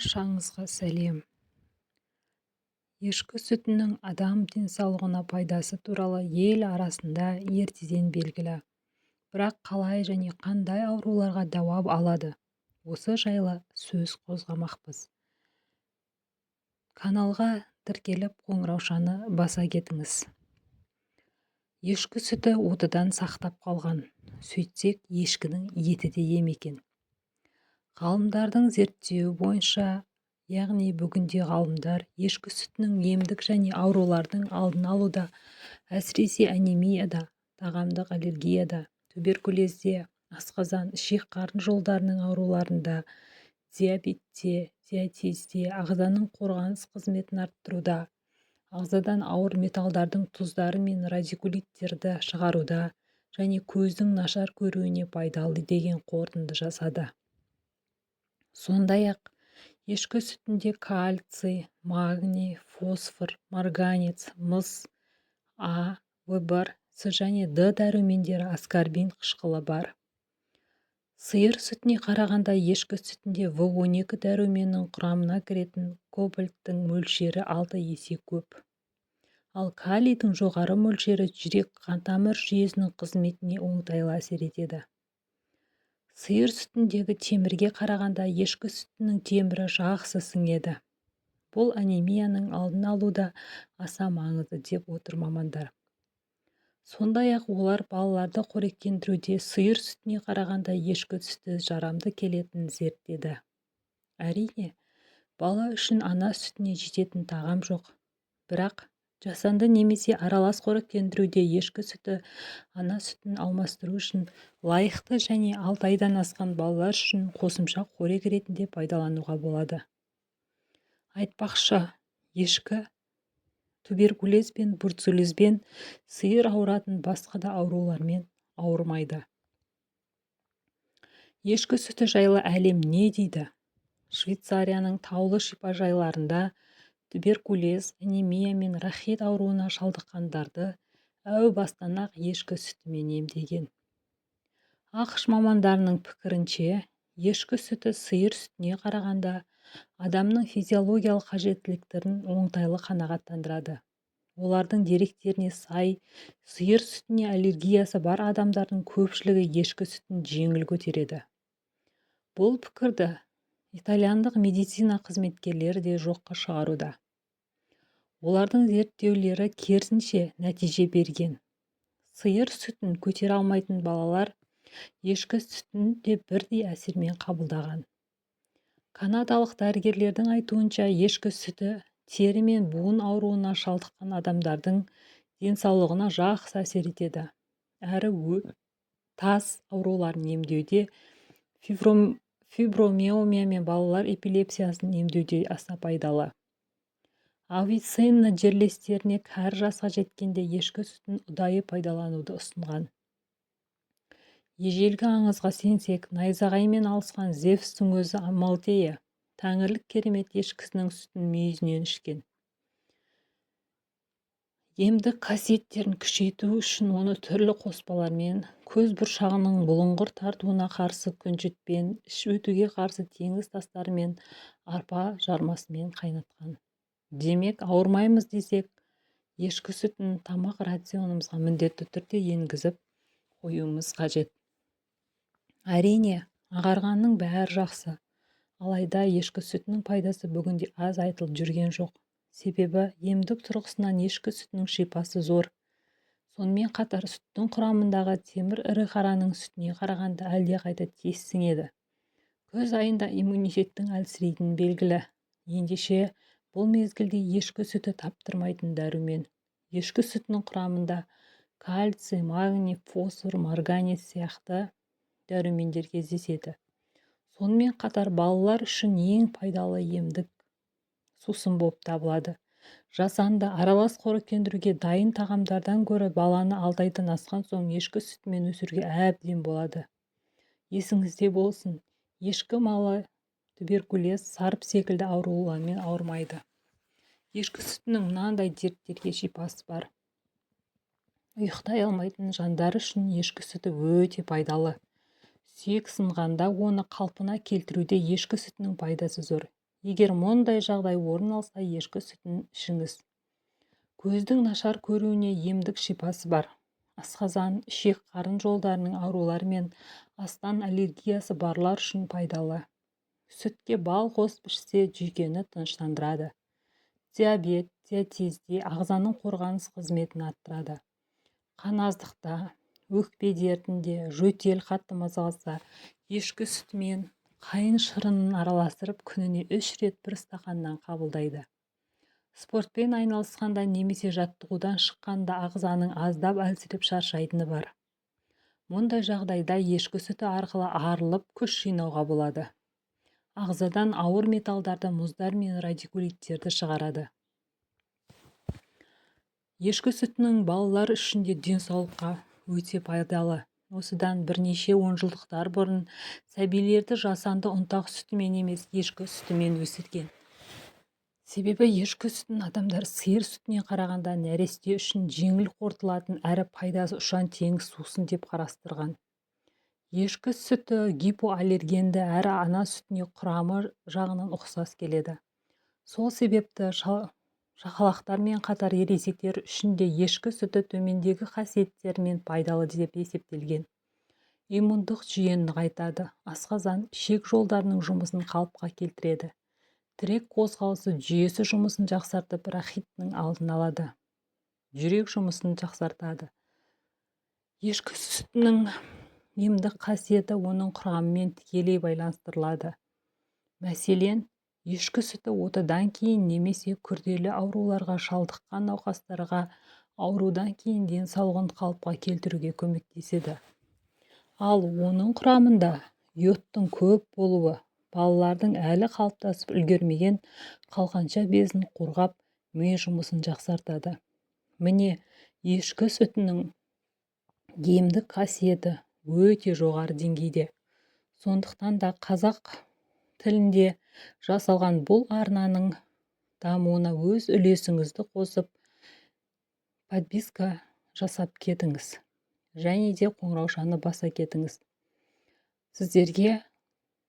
Баршаңызға сәлем. Ешкі сүтінің адам денсаулығына пайдасы туралы ел арасында ертеден белгілі. Бірақ қалай және қандай ауруларға дауа алады? Осы жайлы сөз қозғамақпыз. Каналға тіркеліп қоңыраушаны баса кетіңіз. Ешкі сүті отыдан сақтап қалған. Сөйтсек, ешкінің еті де ем екен. Ғалымдардың зерттеуі бойынша, яғни бүгінде ғалымдар ешкі сүтінің емдік және аурулардың алдын алуда, әсіресе анемияда, тағамдық аллергияда, туберкулезде, асқазан, ішек-қарын жолдарының ауруларында, диабетте, диатезде, ағзаның қорғаныс қызметін арттыруда, ағзадан ауыр металдардың тұздары мен радикулиттерді шығаруда және көздің нашар көруіне пайдалы деген қорытынды жасады. Сондай-ақ, ешкі сүтінде кальций, магний, фосфор, марганец, мыс, А, В1, С және Д дәрумендері аскорбин қышқылы бар. Сиыр сүтіне қарағанда ешкі сүтінде В12 дәруменінің құрамына кіретін кобальттың мөлшері 6 есе көп. Ал калийдің жоғары мөлшері жүрек-қантамыр жүйесінің қызметіне оңтайлы әсер етеді. Сиыр сүтіндегі темірге қарағанда ешкі сүтінің темірі жақсы сіңеді. Бұл анемияның алдын алуда аса маңызды деп отыр мамандар. Сондай-ақ олар балаларды қоректендіруде сиыр сүтіне қарағанда ешкі сүті жарамды келетінін зерттеді. Әрине, бала үшін ана сүтіне жететін тағам жоқ. Бірақ жасанды немесе аралас қоректендіруде ешкі сүті ана сүтін алмастыру үшін лайықты және 6 айдан асқан балалар үшін қосымша қорек ретінде пайдалануға болады. Айтпақшы, ешкі туберкулез бен бруцеллезбен, сиыр ауыратын басқа да аурулармен ауырмайды. Ешкі сүті жайлы әлем не дейді? Швейцарияның таулы шипажайларында туберкулез, анемия мен рахит ауруына шалдыққандарды әу бастан-ақ ешкі сүтімен емдеген. ақш мамандарының пікірінше, ешкі сүті сиыр сүтіне қарағанда адамның физиологиялық қажеттіліктерін оңтайлы қанағаттандырады. Олардың деректеріне сай, сиыр сүтіне аллергиясы бар адамдардың көпшілігі ешкі сүтін жеңіл көтереді. Бұл пікірді итальяндық медицина қызметкерлері де жоққа шығаруда. Олардың зерттеулері керісінше нәтиже берген. Сиыр сүтін көтере алмайтын балалар ешкі сүтін де бірдей әсермен қабылдаған. Канадалық дәрігерлердің айтуынша, ешкі сүті тері мен буын ауруына шалдыққан адамдардың денсаулығына жақсы әсер етеді. Әрі таз ауруларын емдеуде, фибромиалгия мен балалар эпилепсиясын емдеуде аса пайдалы. Авиценна жерлестеріне кәрі жасқа жеткенде ешкі сүтін ұдайы пайдалануды ұсынған. Ежелгі аңызға сенсек, найзағаймен алысқан Зевстің өзі Амалтея, тәңірлік керемет ешкісінің сүтін мүйізінен ішкен. Емдік қасиеттерін күшейту үшін оны түрлі қоспалармен, көз бұршағының бұлыңғыр тартуына қарсы күнжітпен, іш өтуге қарсы теңіз тастарымен, арпа жармасымен қайнатқан. Демек, ауырмаймыз десек, ешкі сүтін тамақ рационымызға міндетті түрде енгізіп қоюымыз қажет. Әрине, ағарғанның бәрі жақсы. Алайда ешкі сүтінің пайдасы бүгінде аз айтылып жүрген жоқ. Себебі емдік тұрғысынан ешкі сүтінің шипасы зор. Сонымен қатар сүттің құрамындағы темір ірі қараның сүтіне қарағанда әлдеқайда тез сіңеді. Күз айында иммунитеттің әлсірейтіні белгілі. Ендеше, бұл мезгілде ешкі сүті таптырмайтын дәрумен. Ешкі сүтінің құрамында кальций, магний, фосфор, марганец сияқты дәрумендер кездеседі. Сонымен қатар балалар үшін ең пайдалы емдік сусын болып табылады. Жасанды аралас қоректендіруге дайын тағамдардан гөрі баланы 6 айдан асқан соң ешкі сүтімен өсіруге әбден болады. Есіңізде болсын, ешкі малы туберкулез, сарып секілді аурулармен ауырмайды. Ешкі сүтінің мынандай дерттерге шипасы бар. Ұйықтай алмайтын жандар үшін ешкі сүті өте пайдалы. Сүйек сынғанда оны қалпына келтіруде ешкі сүтінің пайдасы зор. Егер мұндай жағдай орын алса, ешкі сүтін ішіңіз. Көздің нашар көруіне емдік шипасы бар. Асқазан, ішек-қарын жолдарының аурулары мен астан аллергиясы барлар үшін пайдалы. Сүтке бал қосып ішсе, жүйкені тыныштандырады. Диабет, диатезде ағзаның қорғаныс қызметін арттырады. Қан аздықта, өкпе дертінде, жөтел қатты мазаласа, ешкі сүтімен қайын шырынын араластырып күніне 3 рет 1 стақаннан қабылдайды. Спортпен айналысқанда немесе жаттығудан шыққанда ағзаның аздап әлсіреп шаршайтыны бар. Мұндай жағдайда ешкі сүті арқылы арылып күш жинауға болады. Ағзадан ауыр металдарды, мұздар мен радикулиттерді шығарады. Ешкі сүтінің балалар үшін де денсаулыққа өте пайдалы. Осыдан бірнеше онжылдықтар бұрын сәбилерді жасанды ұнтақ сүтімен емес, ешкі сүтімен өсірген. Себебі ешкі сүтін адамдар сиыр сүтіне қарағанда нәресте үшін жеңіл қорытылатын әрі пайдасы ұшан теңіз сусын деп қарастырған. Ешкі сүті гипоаллергенді әрі ана сүтіне құрамы жағынан ұқсас келеді. Сол себепті шақалақтармен қатар ересектер үшін де ешкі сүті төмендегі қасиеттермен пайдалы деп есептелген. Иммундық жүйені нығайтады, асқазан, ішек жолдарының жұмысын қалыпқа келтіреді. Тірек қозғалысы жүйесі жұмысын жақсартып, рахиттің алдын алады. Жүрек жұмысын жақсартады. Ешкі сүтінің емдік қасиеті оның құрамымен тікелей байланыстырылады. Мәселен, ешкі сүті отадан кейін немесе күрделі ауруларға шалдыққан науқастарға аурудан кейін денсаулығын қалыпқа келтіруге көмектеседі. Ал оның құрамында йодтың көп болуы балалардың әлі қалыптасып үлгермеген қалқанша безін қорғап, ми жұмысын жақсартады. Міне, ешкі сүтінің емдік қасиеті өте жоғары деңгейде. Сондықтан да қазақ тілінде жасалған бұл арнаның дамуына өз үлесіңізді қосып, подписка жасап кетіңіз. Және де қоңыраушаны баса кетіңіз. Сіздерге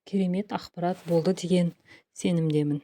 керемет ақпарат болды деген сенімдемін.